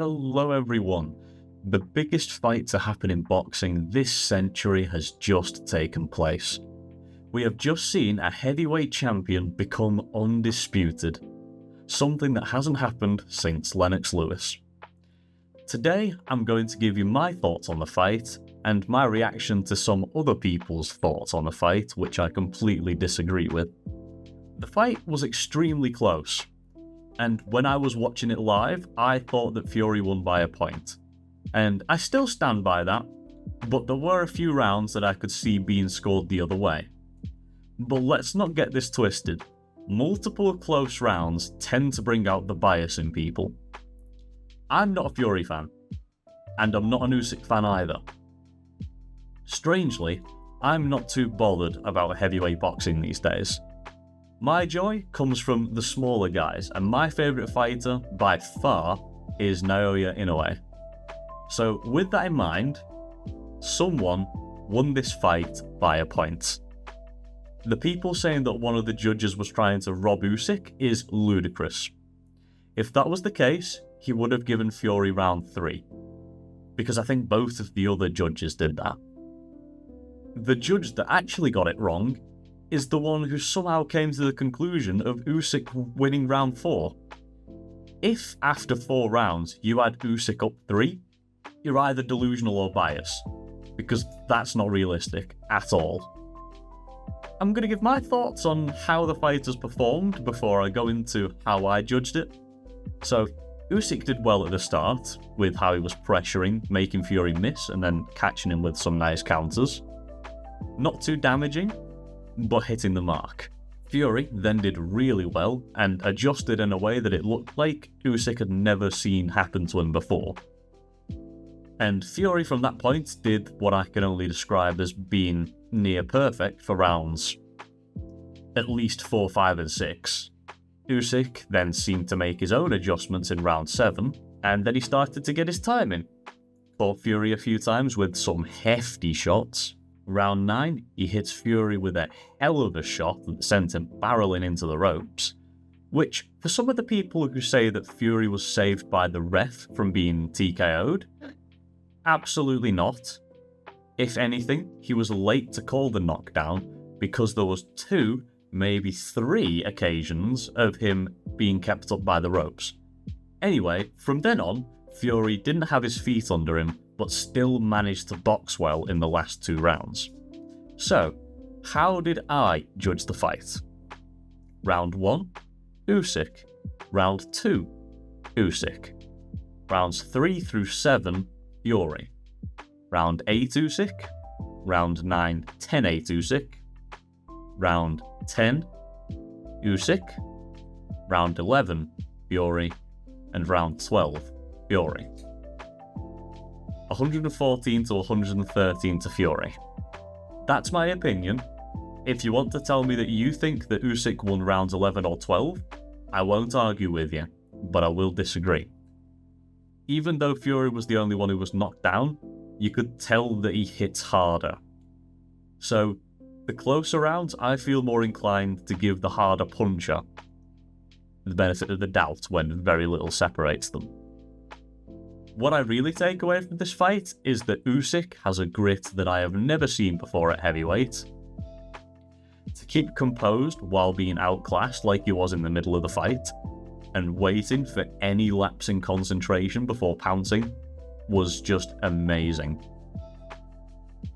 Hello everyone. The biggest fight to happen in boxing this century has just taken place. We have just seen a heavyweight champion become undisputed, something that hasn't happened since Lennox Lewis. Today I'm going to give you my thoughts on the fight and my reaction to some other people's thoughts on the fight which I completely disagree with. The fight was extremely close. And when I was watching it live, I thought that Fury won by a point. And I still stand by that, but there were a few rounds that I could see being scored the other way. But let's not get this twisted. Multiple close rounds tend to bring out the bias in people. I'm not a Fury fan, and I'm not an Usyk fan either. Strangely, I'm not too bothered about heavyweight boxing these days. My joy comes from the smaller guys, and my favourite fighter, by far, is Naoya Inoue. So with that in mind, someone won this fight by a point. The people saying that one of the judges was trying to rob Usyk is ludicrous. If that was the case, he would have given Fury round 3, because I think both of the other judges did that. The judge that actually got it wrong is the one who somehow came to the conclusion of Usyk winning round 4. If after 4 rounds you had Usyk up 3, you're either delusional or biased, because that's not realistic at all. I'm going to give my thoughts on how the fighters performed before I go into how I judged it. So, Usyk did well at the start, with how he was pressuring, making Fury miss, and then catching him with some nice counters. Not too damaging, but hitting the mark. Fury then did really well and adjusted in a way that it looked like Usyk had never seen happen to him before. And Fury from that point did what I can only describe as being near perfect for rounds at least 4, 5 and 6. Usyk then seemed to make his own adjustments in round 7, and then he started to get his timing. Caught Fury a few times with some hefty shots. Round 9, he hits Fury with a hell of a shot that sent him barreling into the ropes, which, for some of the people who say that Fury was saved by the ref from being TKO'd, absolutely not. If anything, he was late to call the knockdown because there was 2, maybe 3 occasions of him being kept up by the ropes. Anyway, from then on, Fury didn't have his feet under him, but still managed to box well in the last 2 rounds. So, how did I judge the fight? Round 1, Usyk. Round 2, Usyk. Rounds 3 through 7, Fury. Round 8, Usyk. Round 9, 10-8 Usyk. Round 10, Usyk. Round 11, Fury. And round 12, Fury. 114 to 113 to Fury. That's my opinion. If you want to tell me that you think that Usyk won rounds 11 or 12, I won't argue with you, but I will disagree. Even though Fury was the only one who was knocked down, you could tell that he hits harder. So, the closer rounds, I feel more inclined to give the harder puncher the benefit of the doubt when very little separates them. What I really take away from this fight is that Usyk has a grit that I have never seen before at heavyweight. To keep composed while being outclassed like he was in the middle of the fight, and waiting for any lapse in concentration before pouncing, was just amazing.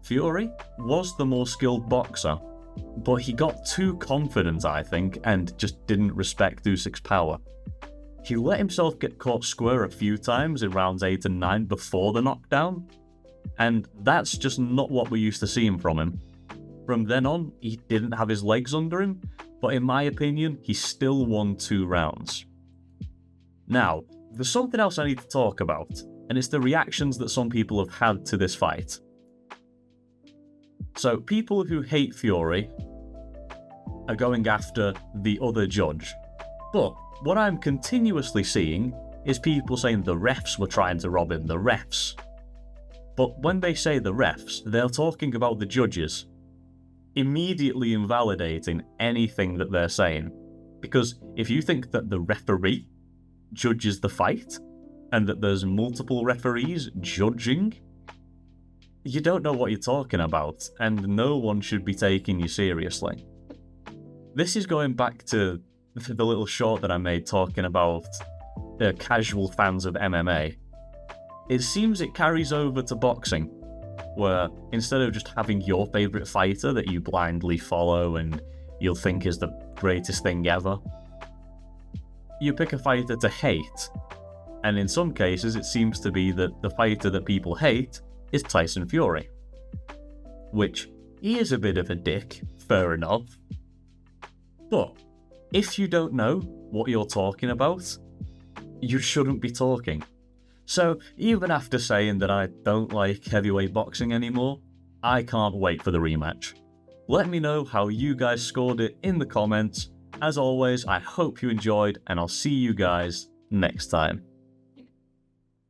Fury was the more skilled boxer, but he got too confident, I think, and just didn't respect Usyk's power. He let himself get caught square a few times in rounds 8 and 9 before the knockdown, and that's just not what we're used to seeing from him. From then on, he didn't have his legs under him, but in my opinion, he still won 2 rounds. Now, there's something else I need to talk about, and it's the reactions that some people have had to this fight. So, people who hate Fury are going after the other judge, but what I'm continuously seeing is people saying the refs were trying to rob him, the refs. But when they say the refs, they're talking about the judges, immediately invalidating anything that they're saying. Because if you think that the referee judges the fight, and that there's multiple referees judging, you don't know what you're talking about, and no one should be taking you seriously. This is going back to the little short that I made talking about casual fans of MMA. It seems it carries over to boxing, where instead of just having your favourite fighter that you blindly follow and you'll think is the greatest thing ever, you pick a fighter to hate. And in some cases, it seems to be that the fighter that people hate is Tyson Fury. Which, he is a bit of a dick, fair enough. But, if you don't know what you're talking about, you shouldn't be talking. So, even after saying that I don't like heavyweight boxing anymore, I can't wait for the rematch. Let me know how you guys scored it in the comments. As always, I hope you enjoyed, and I'll see you guys next time.